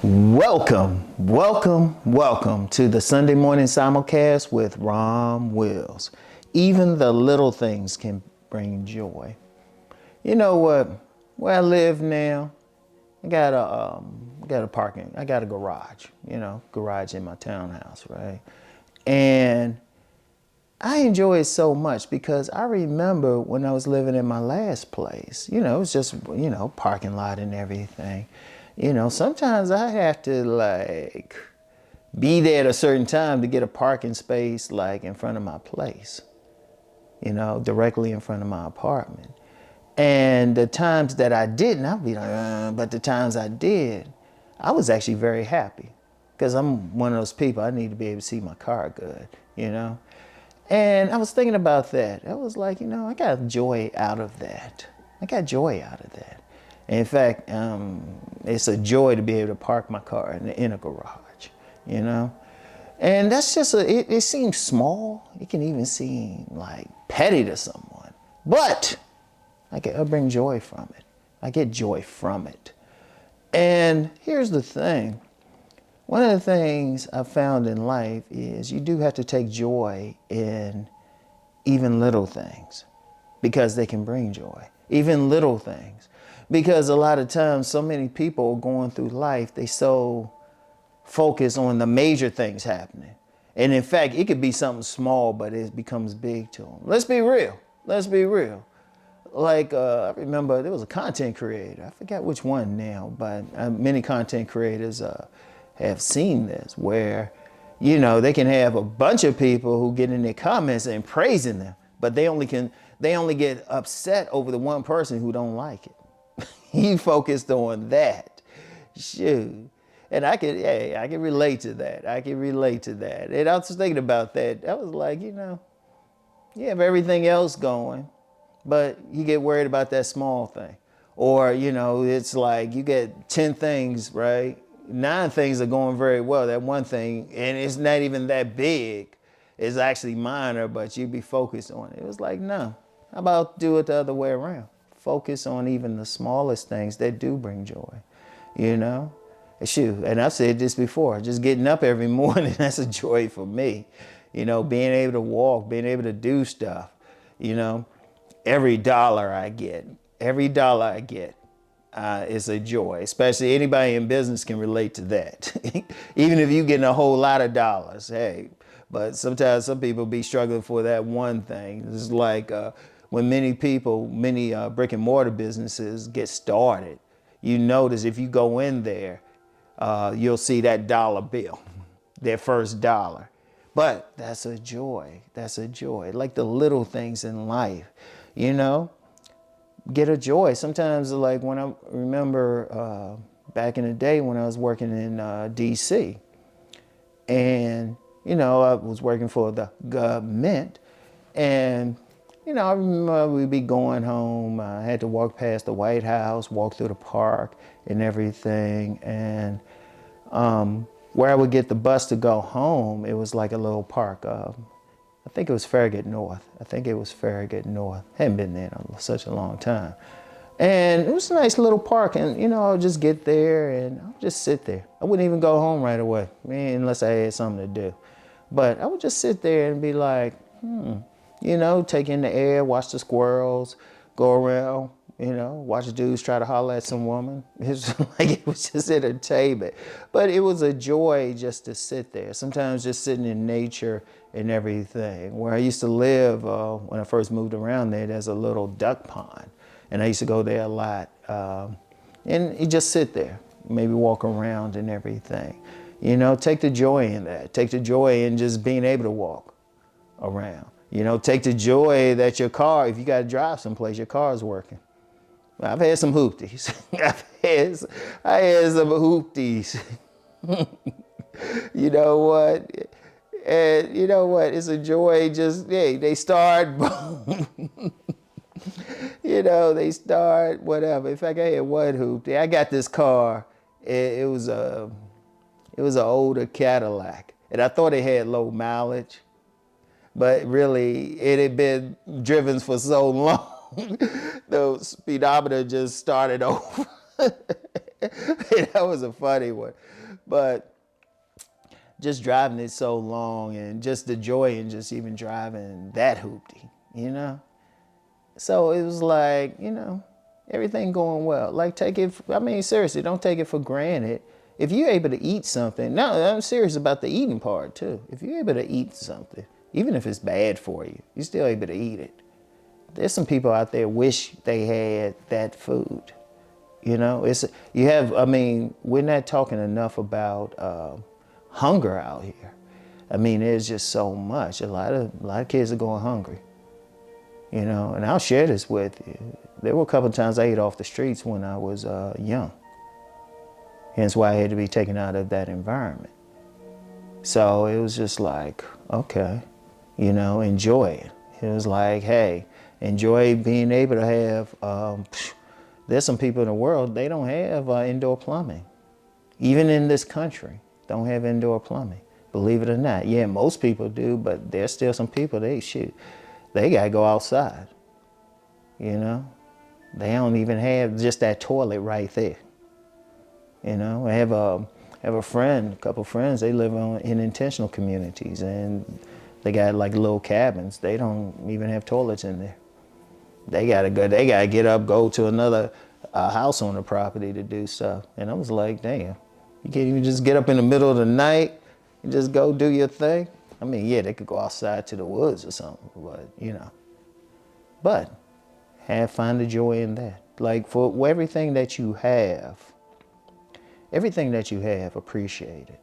Welcome to the Sunday morning simulcast with Rom Wills. Even the little things can bring joy. You know what? Where I live now, I got a parking. I got a garage. Garage in my townhouse, right? And I enjoy it so much because I remember when I was living in my last place. It was just parking lot and everything. Sometimes I have to be there at a certain time to get a parking space in front of my place, directly in front of my apartment. And the times that I didn't, I'd be like, but the times I did, I was actually very happy because I'm one of those people, I need to be able to see my car good, And I was thinking about that. I was like, I got joy out of that. In fact, it's a joy to be able to park my car in a garage, And that's just, it seems small. It can even seem petty to someone. But I bring joy from it. I get joy from it. And here's the thing. One of the things I've found in life is you do have to take joy in even little things because they can bring joy. Even little things. Because a lot of times, so many people going through life, they so focus on the major things happening. And in fact, it could be something small, but it becomes big to them. Let's be real. I remember there was a content creator. I forgot which one now, but many content creators have seen this where, they can have a bunch of people who get in their comments and praising them, but they only get upset over the one person who don't like it. He focused on that. Shoot. And I can relate to that. And I was thinking about that. I was like, you have everything else going, but you get worried about that small thing. Or, it's like you get 10 things, right? 9 things are going very well. That one thing, and it's not even that big. It's actually minor, but you be focused on it. It was like, no. How about do it the other way around? Focus on even the smallest things that do bring joy, Shoot, and I've said this before, just getting up every morning, that's a joy for me. Being able to walk, being able to do stuff, every dollar I get is a joy. Especially anybody in business can relate to that. Even if you're getting a whole lot of dollars, hey. But sometimes some people be struggling for that one thing. It's like when many brick and mortar businesses get started, you notice if you go in there, you'll see that dollar bill, their first dollar. But that's a joy. Like the little things in life, get a joy. Sometimes when I remember back in the day when I was working in DC and, I was working for the government and, I remember we'd be going home. I had to walk past the White House, walk through the park and everything. And where I would get the bus to go home, it was like a little park. I think it was Farragut North. Hadn't been there in such a long time. And it was a nice little park. And, I would just get there and I would just sit there. I wouldn't even go home right away, unless I had something to do. But I would just sit there and be like, take in the air, watch the squirrels go around, watch dudes try to holler at some woman. It was just entertainment. But it was a joy just to sit there. Sometimes just sitting in nature and everything. Where I used to live, when I first moved around there's a little duck pond. And I used to go there a lot. And you just sit there, maybe walk around and everything. Take the joy in that. Take the joy in just being able to walk around. Take the joy that your car, if you got to drive someplace, your car is working. I've had some hoopties. I had some hoopties. You know what? And you know what? It's a joy. Just they start. They start whatever. In fact, I had one hoopty. I got this car. It was an older Cadillac, and I thought it had low mileage. But really, it had been driven for so long, the speedometer just started over. That was a funny one. But just driving it so long and just the joy in just even driving that hoopty, you know? So it was like, everything going well. Like I mean, seriously, don't take it for granted. If you're able to eat something, no, I'm serious about the eating part too. If you're able to eat something, even if it's bad for you, you're still able to eat it. There's some people out there wish they had that food. I mean, we're not talking enough about hunger out here. I mean, there's just so much. A lot of kids are going hungry. And I'll share this with you. There were a couple of times I ate off the streets when I was young. Hence why I had to be taken out of that environment. So it was just like, okay, enjoy it. It was like, hey, enjoy being able to have, there's some people in the world, they don't have indoor plumbing. Even in this country, don't have indoor plumbing. Believe it or not. Yeah, most people do, but there's still some people, they gotta go outside. They don't even have just that toilet right there. I have a couple friends, they live in intentional communities, and they got like little cabins. They don't even have toilets in there. They gotta get up, go to another house on the property to do stuff. And I was like, damn, you can't even just get up in the middle of the night and just go do your thing? I mean, yeah, they could go outside to the woods or something, but find the joy in that. Like, for everything that you have, appreciate it.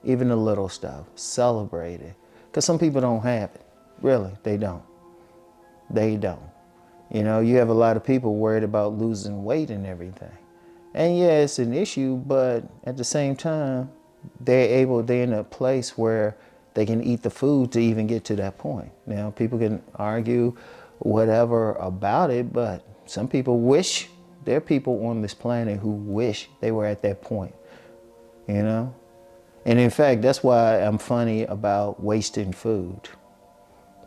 Even the little stuff, celebrate it. Because some people don't have it. Really, they don't. You have a lot of people worried about losing weight and everything. And yeah, it's an issue, but at the same time, they're in a place where they can eat the food to even get to that point. Now, people can argue whatever about it, but some people there are people on this planet who wish they were at that point, And in fact, that's why I'm funny about wasting food.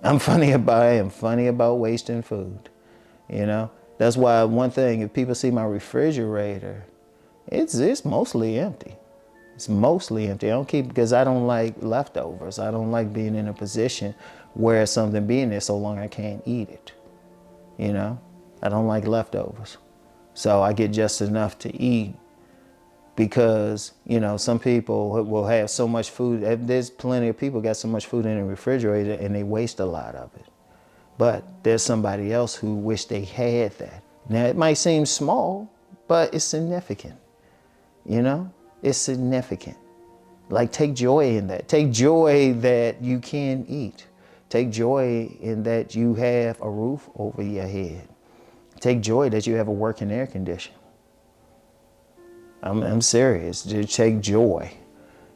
I am funny about wasting food. That's why one thing, if people see my refrigerator, it's mostly empty. It's mostly empty. Because I don't like leftovers. I don't like being in a position where something being there so long I can't eat it. I don't like leftovers. So I get just enough to eat because, some people will have so much food. There's plenty of people got so much food in the refrigerator and they waste a lot of it. But there's somebody else who wish they had that. Now, it might seem small, but it's significant. It's significant. Like, take joy in that. Take joy that you can eat. Take joy in that you have a roof over your head. Take joy that you have a working air conditioner. I'm serious. Just take joy.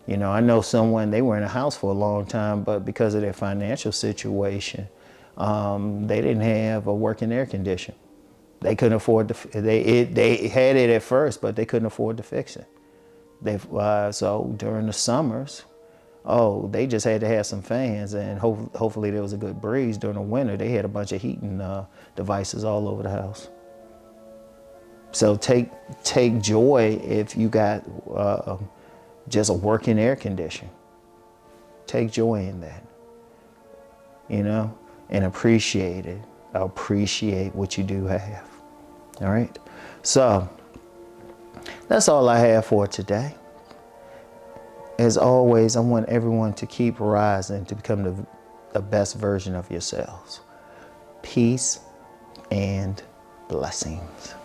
I know someone, they were in a house for a long time, but because of their financial situation, they didn't have a working air conditioner. They couldn't afford they had it at first, but they couldn't afford to fix it. So during the summers, they just had to have some fans, and hopefully there was a good breeze. During the winter, they had a bunch of heating devices all over the house. So take joy if you got just a working air conditioner. Take joy in that, and appreciate it. Appreciate what you do have. All right. So that's all I have for today. As always, I want everyone to keep rising to become the best version of yourselves. Peace and blessings.